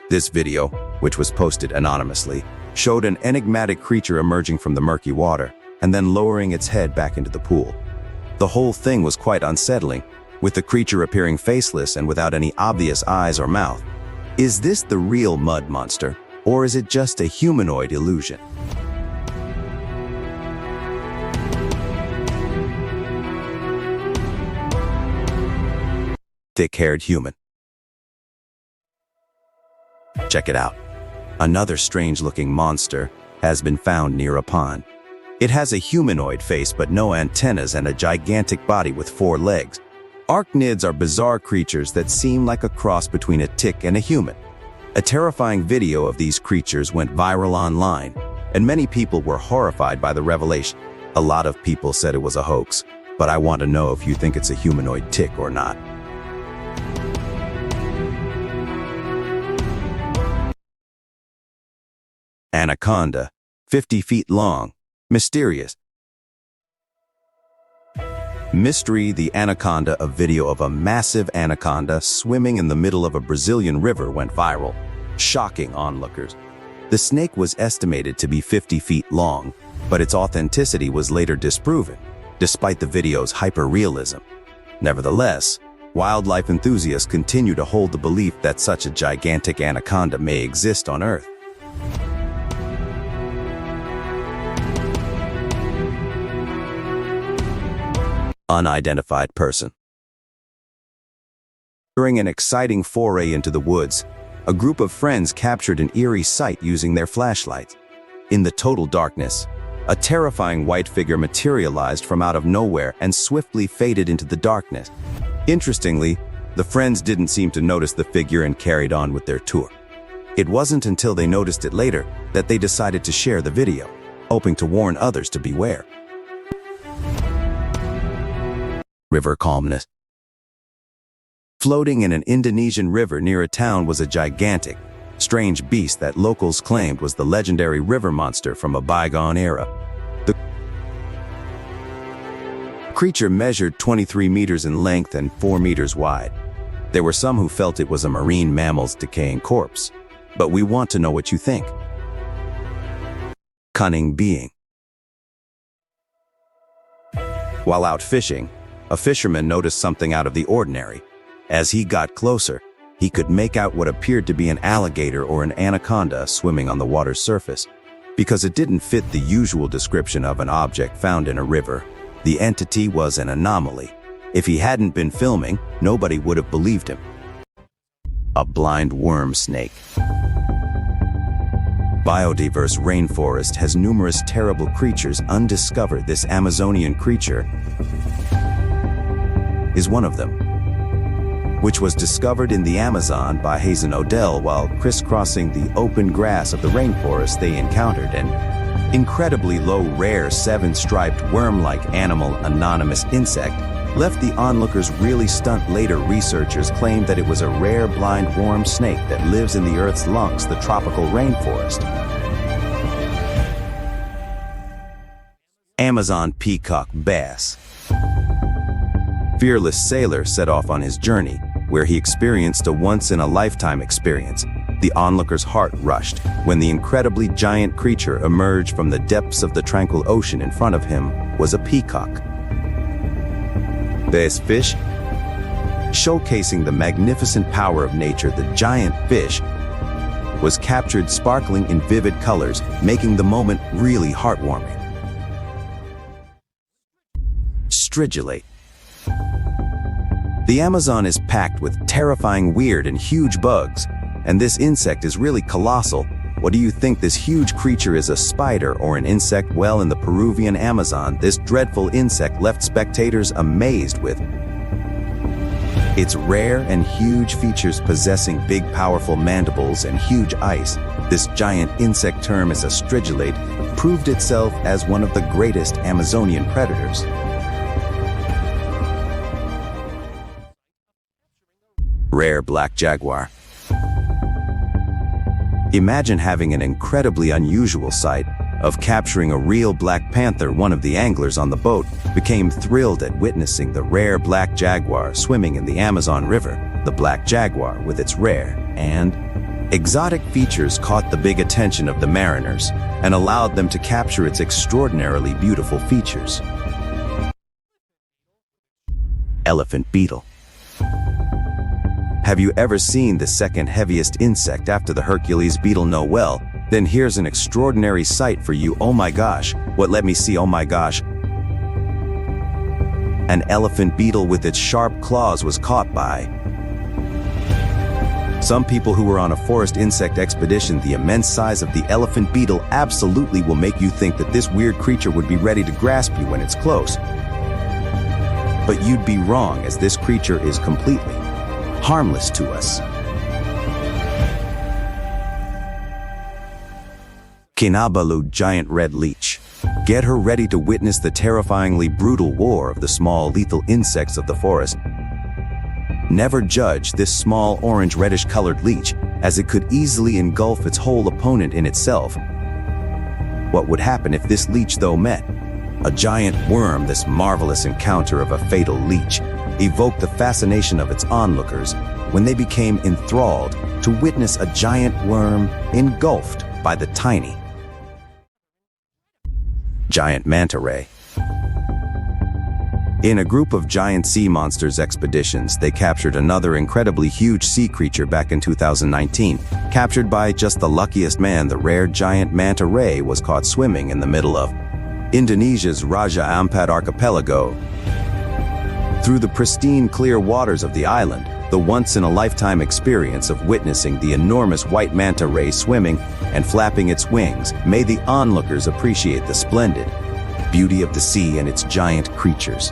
This video, which was posted anonymously, showed an enigmatic creature emerging from the murky water and then lowering its head back into the pool. The whole thing was quite unsettling, with the creature appearing faceless and without any obvious eyes or mouth. Is this the real mud monster, or is it just a humanoid illusion? Thick-haired human. Check it out. Another strange-looking monster has been found near a pond. It has a humanoid face but no antennas and a gigantic body with 4 legs. Arachnids are bizarre creatures that seem like a cross between a tick and a human. A terrifying video of these creatures went viral online, and many people were horrified by the revelation. A lot of people said it was a hoax, but I want to know if you think it's a humanoid tick or not. Anaconda, 50 feet long, mysterious. Mystery. The anaconda. A video of a massive anaconda swimming in the middle of a Brazilian river went viral, shocking onlookers. The snake was estimated to be 50 feet long, but its authenticity was later disproven, despite the video's hyper-realism. Nevertheless, wildlife enthusiasts continue to hold the belief that such a gigantic anaconda may exist on Earth. Unidentified person. During an exciting foray into the woods, a group of friends captured an eerie sight using their flashlights. In the total darkness, a terrifying white figure materialized from out of nowhere and swiftly faded into the darkness. Interestingly, the friends didn't seem to notice the figure and carried on with their tour. It wasn't until they noticed it later that they decided to share the video, hoping to warn others to beware. River calmness. Floating in an Indonesian river near a town was a gigantic, strange beast that locals claimed was the legendary river monster from a bygone era. The creature measured 23 meters in length and 4 meters wide. There were some who felt it was a marine mammal's decaying corpse, but we want to know what you think. Cunning being. While out fishing, a fisherman noticed something out of the ordinary. As he got closer, he could make out what appeared to be an alligator or an anaconda swimming on the water's surface. Because it didn't fit the usual description of an object found in a river, the entity was an anomaly. If he hadn't been filming, nobody would have believed him. A blind worm snake. Biodiverse rainforest has numerous terrible creatures undiscovered. This Amazonian creature is one of them, which was discovered in the Amazon by Hazen Odell while crisscrossing the open grass of the rainforest. They encountered an incredibly low, rare 7-striped worm-like animal, anonymous insect, left the onlookers really stunned. Later, researchers claimed that it was a rare blind worm snake that lives in the Earth's lungs, the tropical rainforest. Amazon peacock bass. Fearless sailor set off on his journey, where he experienced a once-in-a-lifetime experience. The onlooker's heart rushed when the incredibly giant creature emerged from the depths of the tranquil ocean. In front of him was a peacock. Bass fish. Showcasing the magnificent power of nature, the giant fish was captured sparkling in vivid colors, making the moment really heartwarming. Stridulate. The Amazon is packed with terrifying, weird, and huge bugs, and this insect is really colossal. What do you think this huge creature is, a spider or an insect? Well, in the Peruvian Amazon, this dreadful insect left spectators amazed with its rare and huge features, possessing big, powerful mandibles and huge eyes. This giant insect, termed as a stridulate, proved itself as one of the greatest Amazonian predators. Rare black jaguar. Imagine having an incredibly unusual sight of capturing a real black panther. One of the anglers on the boat became thrilled at witnessing the rare black jaguar swimming in the Amazon River. The black jaguar, with its rare and exotic features, caught the big attention of the mariners and allowed them to capture its extraordinarily beautiful features. Elephant beetle. Have you ever seen the second heaviest insect after the Hercules beetle? No? Well, then here's an extraordinary sight for you. Oh my gosh, what? Let me see. Oh my gosh. An elephant beetle with its sharp claws was caught by some people who were on a forest insect expedition. The immense size of the elephant beetle absolutely will make you think that this weird creature would be ready to grasp you when it's close. But you'd be wrong, as this creature is completely harmless to us. Kinabalu giant red leech. Get her ready to witness the terrifyingly brutal war of the small lethal insects of the forest. Never judge this small orange reddish colored leech, as it could easily engulf its whole opponent in itself. What would happen if this leech though met a giant worm? This marvelous encounter of a fatal leech evoked the fascination of its onlookers when they became enthralled to witness a giant worm engulfed by the tiny giant manta ray. In a group of giant sea monsters expeditions, they captured another incredibly huge sea creature back in 2019. Captured by just the luckiest man, the rare giant manta ray was caught swimming in the middle of Indonesia's Raja Ampat archipelago. Through the pristine, clear waters of the island, the once-in-a-lifetime experience of witnessing the enormous white manta ray swimming and flapping its wings made the onlookers appreciate the splendid beauty of the sea and its giant creatures.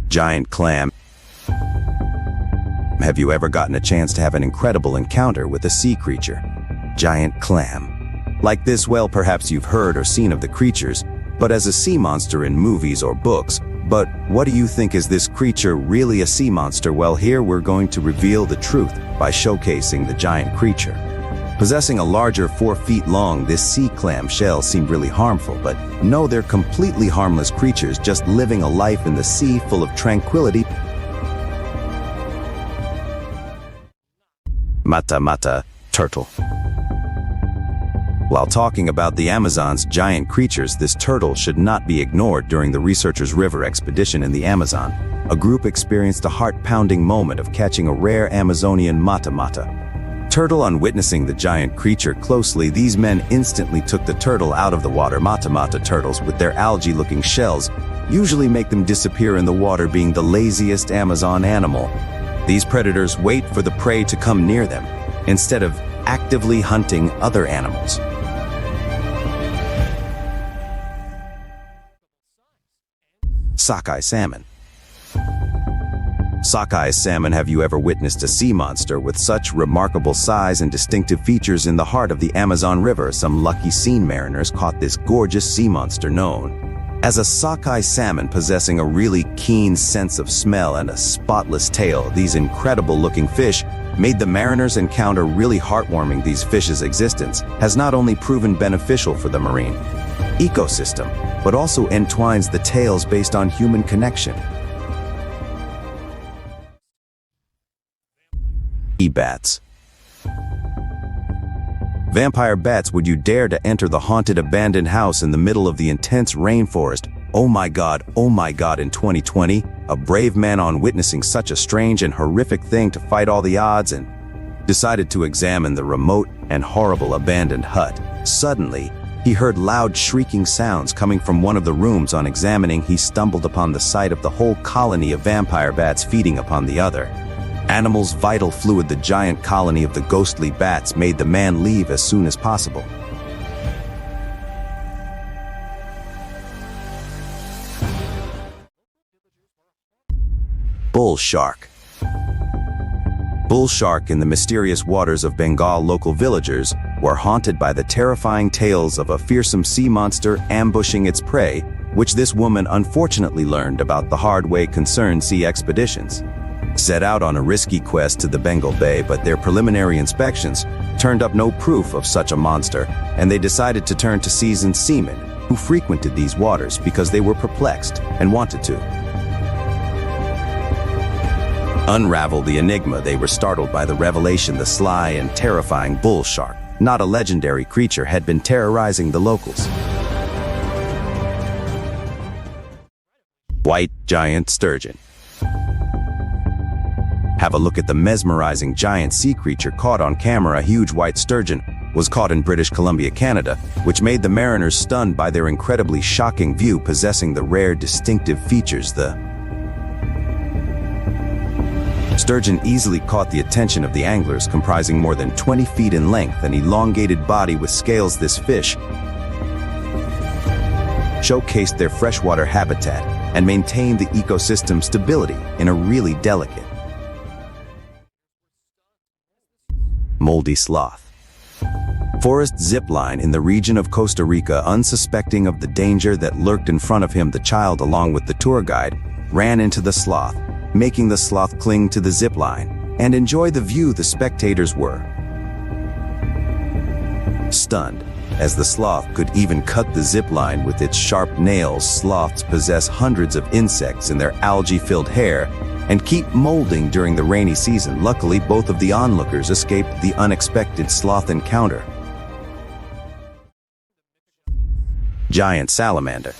Giant clam. Have you ever gotten a chance to have an incredible encounter with a sea creature? Giant clam. Like this, well, perhaps you've heard or seen of the creatures, but as a sea monster in movies or books. But what do you think? Is this creature really a sea monster? Well, here we're going to reveal the truth by showcasing the giant creature. Possessing a larger 4 feet long, this sea clam shell seemed really harmful, but no, they're completely harmless creatures just living a life in the sea full of tranquility. Mata mata turtle. While talking about the Amazon's giant creatures, this turtle should not be ignored. During the researchers' river expedition in the Amazon, a group experienced a heart-pounding moment of catching a rare Amazonian mata mata turtle. On witnessing the giant creature closely, these men instantly took the turtle out of the water. Mata mata turtles, with their algae-looking shells, usually make them disappear in the water, being the laziest Amazon animal. These predators wait for the prey to come near them, instead of actively hunting other animals. Sockeye salmon. Sockeye salmon. Have you ever witnessed a sea monster with such remarkable size and distinctive features in the heart of the Amazon River? Some lucky sea mariners caught this gorgeous sea monster known As a sockeye salmon possessing a really keen sense of smell and a spotless tail, these incredible-looking fish made the mariners' encounter really heartwarming. These fish's existence has not only proven beneficial for the marine ecosystem, but also entwines the tales based on human connection. E-bats. Vampire bats, would you dare to enter the haunted abandoned house in the middle of the intense rainforest? Oh my God, in 2020, a brave man, on witnessing such a strange and horrific thing to fight all the odds, and decided to examine the remote and horrible abandoned hut. Suddenly, he heard loud shrieking sounds coming from one of the rooms. On examining, he stumbled upon the sight of the whole colony of vampire bats feeding upon the other animal's vital fluid. The giant colony of the ghostly bats made the man leave as soon as possible. Bull shark. Bull shark in the mysterious waters of Bengal. Local villagers were haunted by the terrifying tales of a fearsome sea monster ambushing its prey, which this woman unfortunately learned about the hard way. Concerned sea expeditions set out on a risky quest to the Bengal Bay, but their preliminary inspections turned up no proof of such a monster, and they decided to turn to seasoned seamen who frequented these waters because they were perplexed and wanted to unravel the enigma. They were startled by the revelation the sly and terrifying bull shark, not a legendary creature, had been terrorizing the locals. White giant sturgeon. Have a look at the mesmerizing giant sea creature caught on camera. A huge white sturgeon was caught in British Columbia, Canada, which made the mariners stunned by their incredibly shocking view. Possessing the rare distinctive features, the sturgeon easily caught the attention of the anglers. Comprising more than 20 feet in length, an elongated body with scales, this fish showcased their freshwater habitat and maintained the ecosystem stability in a really delicate, moldy sloth. Forest zip line in the region of Costa Rica. Unsuspecting of the danger that lurked in front of him, the child, along with the tour guide, ran into the sloth, making the sloth cling to the zip line and enjoy the view. The spectators were stunned, as the sloth could even cut the zip line with its sharp nails. Sloths possess hundreds of insects in their algae-filled hair and keep molding during the rainy season. Luckily, both of the onlookers escaped the unexpected sloth encounter. Giant salamander.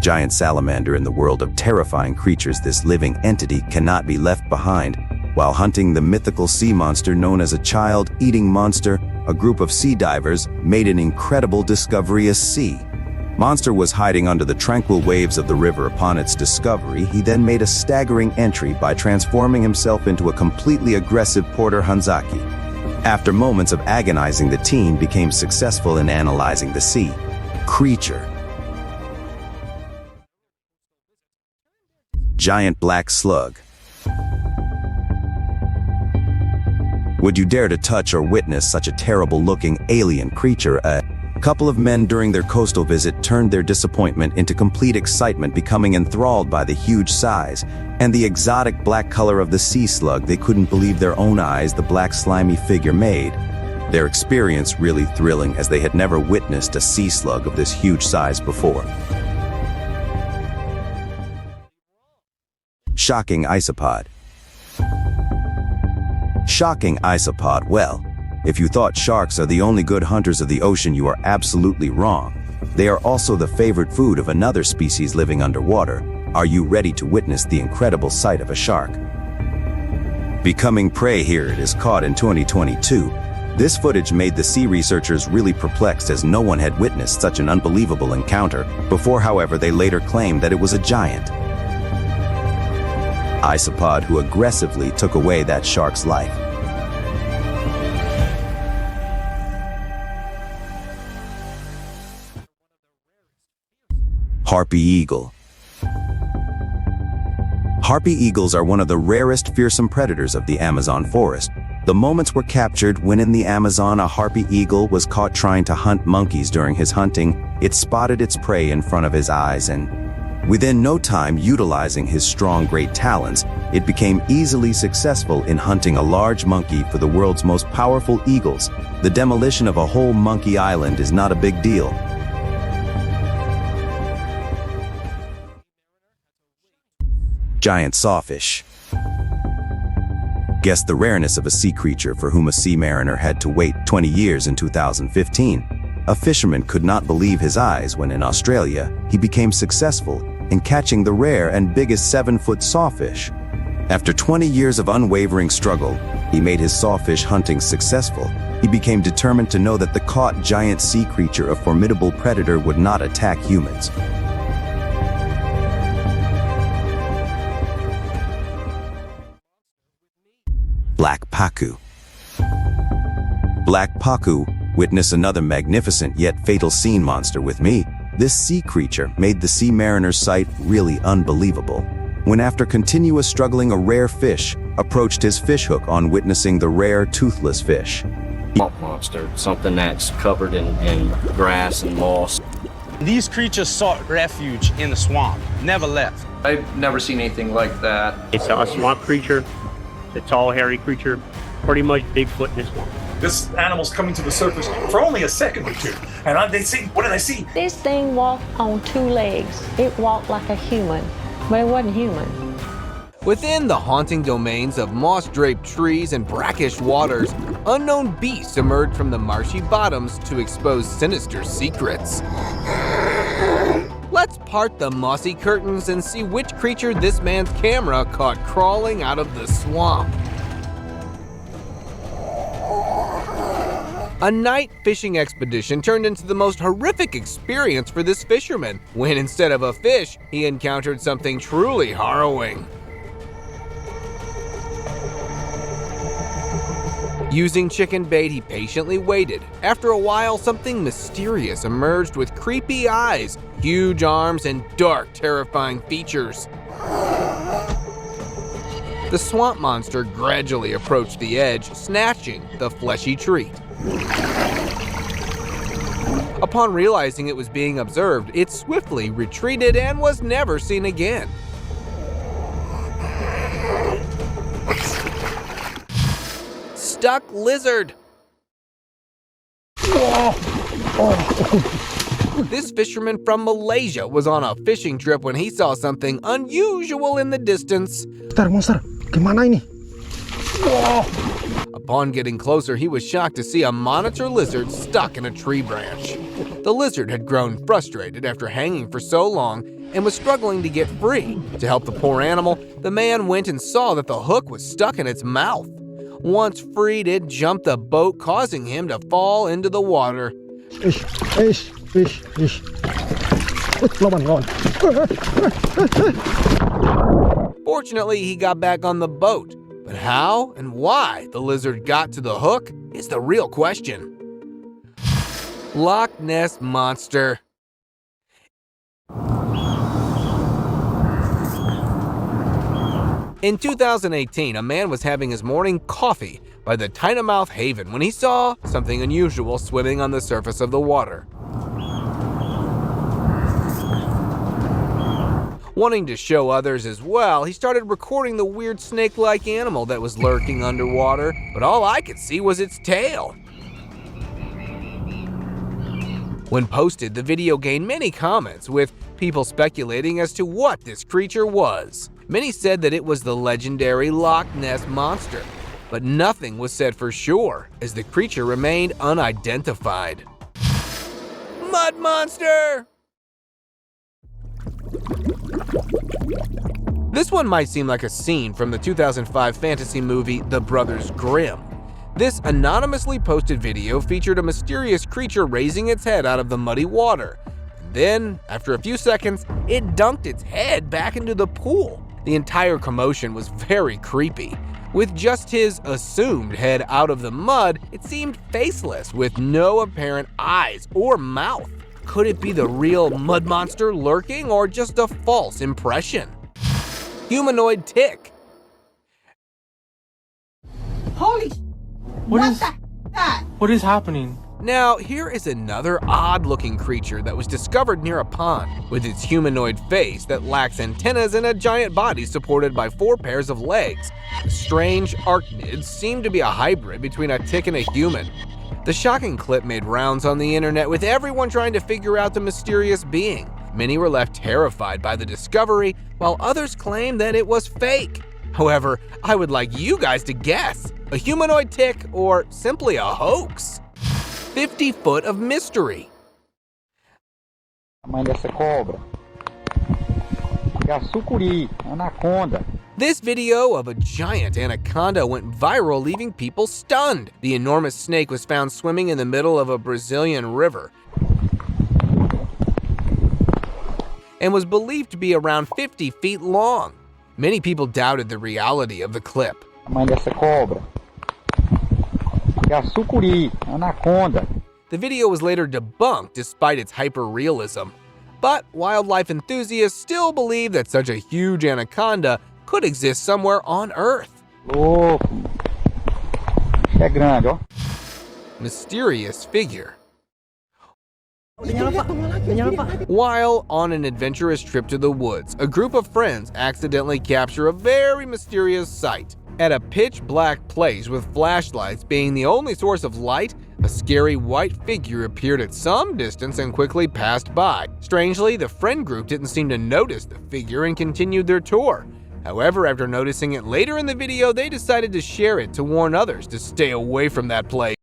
Giant salamander in the world of terrifying creatures. This living entity cannot be left behind. While hunting the mythical sea monster known as a child-eating monster, a group of sea divers made an incredible discovery. A sea monster was hiding under the tranquil waves of the river. Upon its discovery, he then made a staggering entry by transforming himself into a completely aggressive Porter Hanzaki. After moments of agonizing, the team became successful in analyzing the sea creature. Giant black slug. Would you dare to touch or witness such a terrible-looking alien creature? A couple of men during their coastal visit turned their disappointment into complete excitement, becoming enthralled by the huge size and the exotic black color of the sea slug. They couldn't believe their own eyes. The black slimy figure made their experience really thrilling, as they had never witnessed a sea slug of this huge size before. Shocking isopod. Shocking isopod. Well, if you thought sharks are the only good hunters of the ocean, you are absolutely wrong. They are also the favorite food of another species living underwater. Are you ready to witness the incredible sight of a shark becoming prey? Here it is, caught in 2022. This footage made the sea researchers really perplexed, as no one had witnessed such an unbelievable encounter before. However, they later claimed that it was a giant isopod who aggressively took away that shark's life. Harpy eagle. Harpy eagles are one of the rarest fearsome predators of the Amazon forest. The moments were captured when in the Amazon a harpy eagle was caught trying to hunt monkeys. During his hunting, it spotted its prey in front of his eyes, and within no time, utilizing his strong great talons, it became easily successful in hunting a large monkey for the world's most powerful eagles. The demolition of a whole monkey island is not a big deal. Giant sawfish. Guess the rareness of a sea creature for whom a sea mariner had to wait 20 years in 2015. A fisherman could not believe his eyes when in Australia, he became successful in catching the rare and biggest 7-foot sawfish. After 20 years of unwavering struggle, he made his sawfish hunting successful. He became determined to know that the caught giant sea creature, a formidable predator, would not attack humans. Black Pacu. Black Pacu witnessed another magnificent yet fatal sea monster with me. This sea creature made the sea mariner's sight really unbelievable. When after continuous struggling, a rare fish approached his fishhook on witnessing the rare toothless fish. Swamp monster, something that's covered in grass and moss. These creatures sought refuge in the swamp, never left. I've never seen anything like that. It's a swamp creature. It's a tall, hairy creature. Pretty much Bigfoot in this one. This animal's coming to the surface for only a second or two. And what did I see? This thing walked on 2 legs. It walked like a human, but it wasn't human. Within the haunting domains of moss-draped trees and brackish waters, unknown beasts emerged from the marshy bottoms to expose sinister secrets. Let's part the mossy curtains and see which creature this man's camera caught crawling out of the swamp. A night fishing expedition turned into the most horrific experience for this fisherman, when instead of a fish, he encountered something truly harrowing. Using chicken bait, he patiently waited. After a while, something mysterious emerged with creepy eyes, huge arms, and dark, terrifying features. The swamp monster gradually approached the edge, snatching the fleshy treat. Upon realizing it was being observed, it swiftly retreated and was never seen again. Stuck lizard. This fisherman from Malaysia was on a fishing trip when he saw something unusual in the distance. Monster, gimana ini? Upon getting closer, he was shocked to see a monitor lizard stuck in a tree branch. The lizard had grown frustrated after hanging for so long and was struggling to get free. To help the poor animal, the man went and saw that the hook was stuck in its mouth. Once freed, it jumped the boat, causing him to fall into the water. Fish. Fortunately, he got back on the boat. But how and why the lizard got to the hook is the real question. Loch Ness Monster. In 2018, a man was having his morning coffee by the Tynemouth Haven when he saw something unusual swimming on the surface of the water. Wanting to show others as well, he started recording the weird snake-like animal that was lurking underwater, but all I could see was its tail. When posted, the video gained many comments, with people speculating as to what this creature was. Many said that it was the legendary Loch Ness Monster, but nothing was said for sure, as the creature remained unidentified. Mud Monster! This one might seem like a scene from the 2005 fantasy movie The Brothers Grimm. This anonymously posted video featured a mysterious creature raising its head out of the muddy water. And then, after a few seconds, it dunked its head back into the pool. The entire commotion was very creepy. With just his assumed head out of the mud, it seemed faceless with no apparent eyes or mouth. Could it be the real mud monster lurking, or just a false impression? Humanoid tick. Holy What is happening? Now, here is another odd-looking creature that was discovered near a pond, with its humanoid face that lacks antennas and a giant body supported by 4 pairs of legs. The strange arachnids seem to be a hybrid between a tick and a human. The shocking clip made rounds on the internet, with everyone trying to figure out the mysterious being. Many were left terrified by the discovery, while others claimed that it was fake. However, I would like you guys to guess, a humanoid tick or simply a hoax? 50 foot of mystery. Mãe dessa cobra. É a sucuri, anaconda. This video of a giant anaconda went viral, leaving people stunned. The enormous snake was found swimming in the middle of a Brazilian river and was believed to be around 50 feet long. Many people doubted the reality of the clip. Mãe dessa cobra. É a sucuri, anaconda. The video was later debunked despite its hyper-realism. But wildlife enthusiasts still believe that such a huge anaconda could exist somewhere on Earth. Louco. É grande, ó. Mysterious figure. While on an adventurous trip to the woods, a group of friends accidentally capture a very mysterious sight. At a pitch-black place with flashlights being the only source of light, a scary white figure appeared at some distance and quickly passed by. Strangely, the friend group didn't seem to notice the figure and continued their tour. However, after noticing it later in the video, they decided to share it to warn others to stay away from that place.